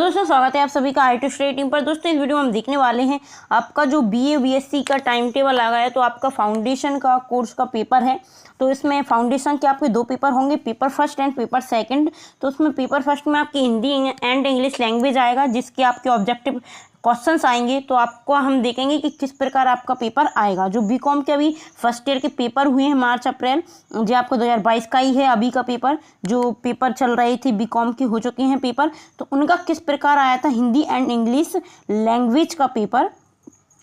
दोस्तों, स्वागत है आप सभी का आई2 स्टडी टीम पर। दोस्तों, इस वीडियो में हम देखने वाले हैं आपका जो बीए बीएससी का टाइम टेबल आ गया है। तो आपका फाउंडेशन का कोर्स का पेपर है। तो इसमें फाउंडेशन के आपके दो पेपर होंगे, paper first and paper second. तो उसमें पेपर फर्स्ट में आपकी हिंदी एंड इंग्लिश लैंग्वेज आएगा, जिसके आपके ऑब्जेक्टिव क्वेश्चंस आएंगे। तो आपको हम देखेंगे कि किस प्रकार आपका पेपर आएगा। जो बीकॉम के अभी फर्स्ट ईयर के पेपर हुए हैं मार्च अप्रैल, जो आपको 2022 का ही है अभी का पेपर। जो पेपर चल रही थी बीकॉम की हो चुके हैं पेपर, तो उनका किस प्रकार आया था हिंदी एंड इंग्लिश लैंग्वेज का पेपर,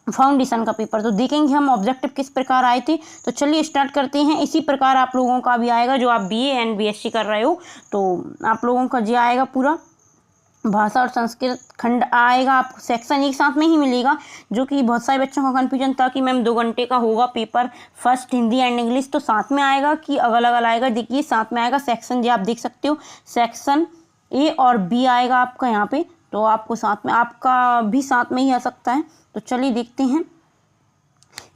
फाउंडेशन का पेपर। तो देखेंगे हम ऑब्जेक्टिव किस प्रकार आए थे। तो चलिए स्टार्ट करते हैं। इसी प्रकार आप लोगों का भी आएगा, जो आप बीए एंड बीएससी कर रहे हो। तो आप लोगों का जो आएगा पूरा भाषा और संस्कृत खंड आएगा, आपको सेक्शन एक साथ में ही मिलेगा। जो कि बहुत सारे बच्चों का कन्फ्यूजन था कि मैम 2 घंटे का होगा paper first Hindi and English, तो साथ में आएगा कि अलग अलग आएगा। देखिए साथ में आएगा सेक्शन, जो आप देख सकते हो सेक्शन ए और बी आएगा आपका यहाँ पे। तो आपको साथ में, आपका भी साथ में ही आ सकता है। तो चलिए देखते हैं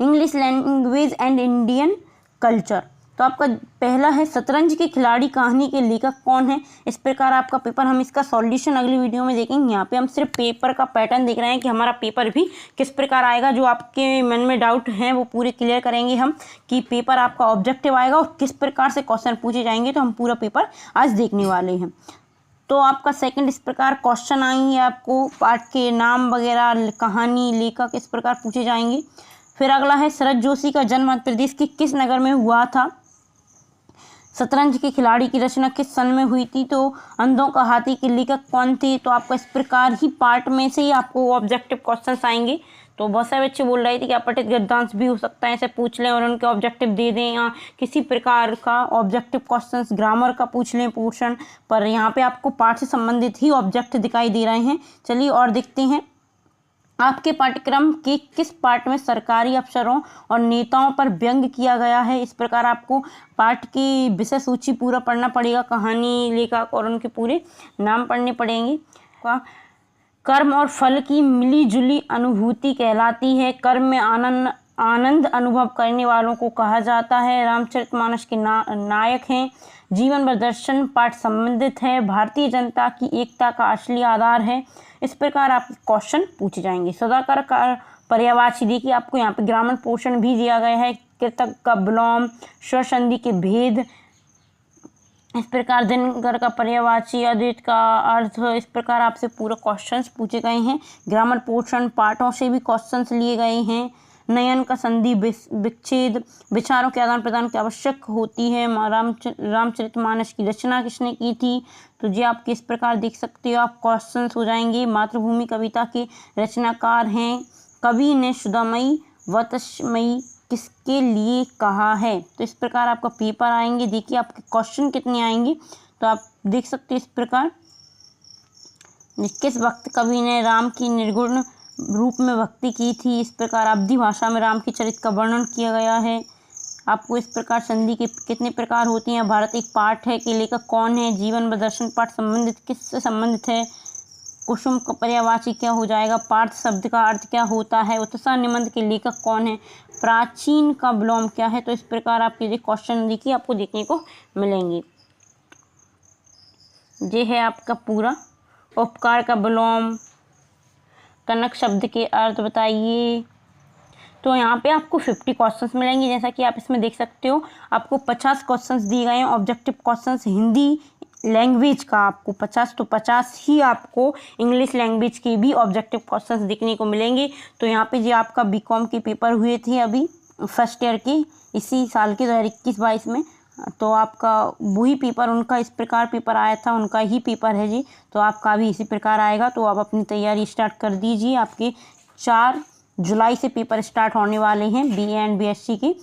English language and Indian culture. तो आपका पहला है शतरंज के खिलाड़ी कहानी के लेखक कौन है। इस प्रकार आपका पेपर, हम इसका सॉल्यूशन अगली वीडियो में देखेंगे। यहाँ पे हम सिर्फ पेपर का पैटर्न देख रहे हैं कि हमारा पेपर भी किस प्रकार आएगा। जो आपके मन में डाउट हैं वो पूरे क्लियर करेंगे हम, कि पेपर आपका ऑब्जेक्टिव आएगा और किस प्रकार से क्वेश्चन पूछे जाएंगे। तो हम पूरा पेपर आज देखने वाले हैं। तो आपका सेकंड इस प्रकार क्वेश्चन आएंगे, आपको पाठ के नाम वगैरह, कहानी, लेखक इस प्रकार पूछे जाएंगे। फिर अगला है शरद जोशी का जन्म मध्य प्रदेश के किस नगर में हुआ था। शतरंज के खिलाड़ी की रचना किस सन में हुई थी। तो अंधों का हाथी के लेखक कौन थे। तो आपका इस प्रकार ही पार्ट में से ही आपको ऑब्जेक्टिव क्वेश्चंस आएंगे। तो बहुत सारे बच्चे बोल रहे थे कि अपठित गद्यांश भी हो सकता है, ऐसे पूछ लें और उनके ऑब्जेक्टिव दे दें, या किसी प्रकार का ऑब्जेक्टिव क्वेश्चंस ग्रामर का पूछ लें पोर्शन पर। यहाँ पे आपको पाठ से संबंधित ही ऑब्जेक्ट दिखाई दे रहे हैं। चलिए और देखते हैं आपके पाठ्यक्रम के किस पार्ट में सरकारी अफसरों और नेताओं पर व्यंग किया गया है। इस प्रकार आपको पाठ की विषय सूची पूरा पढ़ना पड़ेगा, कहानी, लेखक और उनके पूरे नाम पढ़ने पड़ेंगे। कर्म और फल की मिली जुली अनुभूति कहलाती है। कर्म में आनंद अनुभव करने वालों को कहा जाता है। रामचरितमानस के नायक हैं। जीवन भर दर्शन पाठ संबंधित है। भारतीय जनता की एकता का असली आधार है। इस प्रकार आपके क्वेश्चन पूछे जाएंगे। सदाकर का पर्यायवाची, देखिए आपको यहाँ पे ग्रामर पोर्शन भी दिया गया है। कृतक का विलोम, स्वर संधि के भेद, इस प्रकार दिनकर का पर्यायवाची, अद्वैत का अर्थ, इस प्रकार आपसे पूरा क्वेश्चंस पूछे गए हैं। ग्रामर पोर्शन पाठों से भी क्वेश्चंस लिए गए हैं। नयन का संधि विच्छेद, विचारों के आदान प्रदान की आवश्यक होती है। रामचरितमानस की रचना किसने की थी। तो जी आप किस प्रकार देख सकते हो, आप क्वेश्चंस हो जाएंगे। मातृभूमि कविता के रचनाकार हैं। कवि ने सुधामयी वतसमयी किसके लिए कहा है। तो इस प्रकार आपका पेपर आएंगे। देखिए आपके क्वेश्चन कितने आएंगे, तो आप देख सकते हैं इस प्रकार। किस वक्त कवि ने राम की निर्गुण रूप में भक्ति की थी। इस प्रकार अवधी भाषा में राम के चरित्र का वर्णन किया गया है। आपको इस प्रकार संधि के कितने प्रकार होती हैं। भारत एक पाठ है के लेखक कौन है। जीवन व दर्शन पाठ संबंधित किससे संबंधित है। कुसुम का पर्यायवाची क्या हो जाएगा। पार्थ शब्द का अर्थ क्या होता है। उत्साह निबंध के लेखक कौन है। प्राचीन का विलोम क्या है। तो इस प्रकार आपके क्वेश्चन देखिए आपको देखने को मिलेंगे। ये है आपका पूरा उपकार का विलोम, कनक शब्द के अर्थ बताइए। तो यहाँ पे आपको 50 क्वेश्चंस मिलेंगे। जैसा कि आप इसमें देख सकते हो, आपको 50 क्वेश्चंस दिए गए हैं ऑब्जेक्टिव क्वेश्चंस हिंदी लैंग्वेज का। आपको 50 तो 50 ही आपको इंग्लिश लैंग्वेज के भी ऑब्जेक्टिव क्वेश्चंस देखने को मिलेंगे। तो यहाँ पे जो आपका बीकॉम के पेपर हुए थे अभी फर्स्ट ईयर के, इसी साल के 2021-22 में, तो आपका वही पेपर, उनका इस प्रकार पेपर आया था, उनका ही पेपर है जी। तो आपका भी इसी प्रकार आएगा। तो आप अपनी तैयारी स्टार्ट कर दीजिए। आपके 4 जुलाई से पेपर स्टार्ट होने वाले हैं बीए एंड बीएससी के।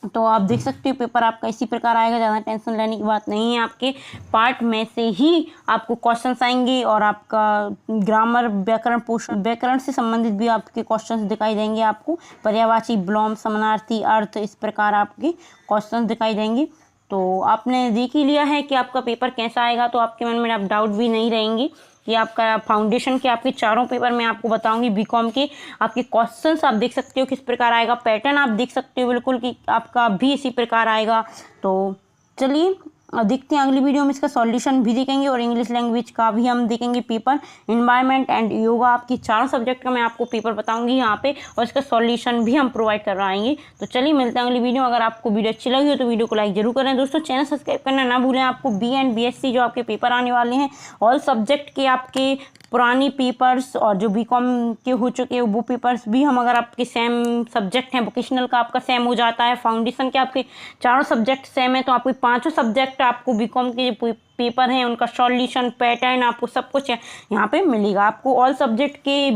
तो आप देख सकते हो पेपर आपका इसी प्रकार आएगा। ज़्यादा टेंशन लेने की बात नहीं है। आपके पार्ट में से ही आपको क्वेश्चंस आएंगे और आपका ग्रामर, व्याकरण पोर्शन, व्याकरण से संबंधित भी आपके क्वेश्चंस दिखाई देंगे। आपको पर्यायवाची, विलोम, समानार्थी, अर्थ, इस प्रकार आपके क्वेश्चंस दिखाई देंगे। तो आपने देख ही लिया है कि आपका पेपर कैसा आएगा। तो आपके मन में आप डाउट भी नहीं रहेंगे कि आपका फाउंडेशन के आपके चारों पेपर मैं आपको बताऊंगी। बीकॉम के आपके क्वेश्चंस आप देख सकते हो किस प्रकार आएगा। पैटर्न आप देख सकते हो बिल्कुल कि आपका भी इसी प्रकार आएगा। तो चलिए देखते हैं अगली वीडियो में इसका सॉल्यूशन भी देखेंगे और इंग्लिश लैंग्वेज का भी हम देखेंगे पेपर। एनवायरनमेंट एंड योगा, आपकी 4 सब्जेक्ट का मैं आपको पेपर बताऊंगी यहाँ पे, और इसका सॉल्यूशन भी हम प्रोवाइड करवाएंगे। तो चलिए मिलते हैं अगली वीडियो। अगर आपको वीडियो अच्छी लगी हो तो वीडियो को लाइक जरूर करें दोस्तों। चैनल सब्सक्राइब करना ना भूलें। आपको बी एंड BSc जो आपके पेपर आने वाले हैं, ऑल सब्जेक्ट के आपके पुरानी पेपर्स और जो बीकॉम के हो चुके हैं वो पेपर्स भी हम, अगर आपके सेम सब्जेक्ट हैं, वोकेशनल का आपका सेम हो जाता है, फाउंडेशन के आपके 4 सब्जेक्ट सेम है, तो आपके 5 सब्जेक्ट आपको बीकॉम के जो पेपर हैं उनका सॉल्यूशन, पैटर्न, आपको सब कुछ यहाँ पे मिलेगा। आपको ऑल सब्जेक्ट के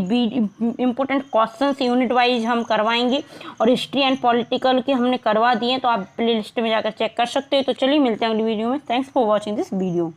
इंपॉर्टेंट क्वेश्चंस यूनिट वाइज हम करवाएंगे, और हिस्ट्री एंड पॉलिटिकल के हमने करवा दिए, तो आप प्ले लिस्ट में जाकर चेक कर सकते हो। तो चलिए मिलते हैं अगली वीडियो में। Thanks for watching this video.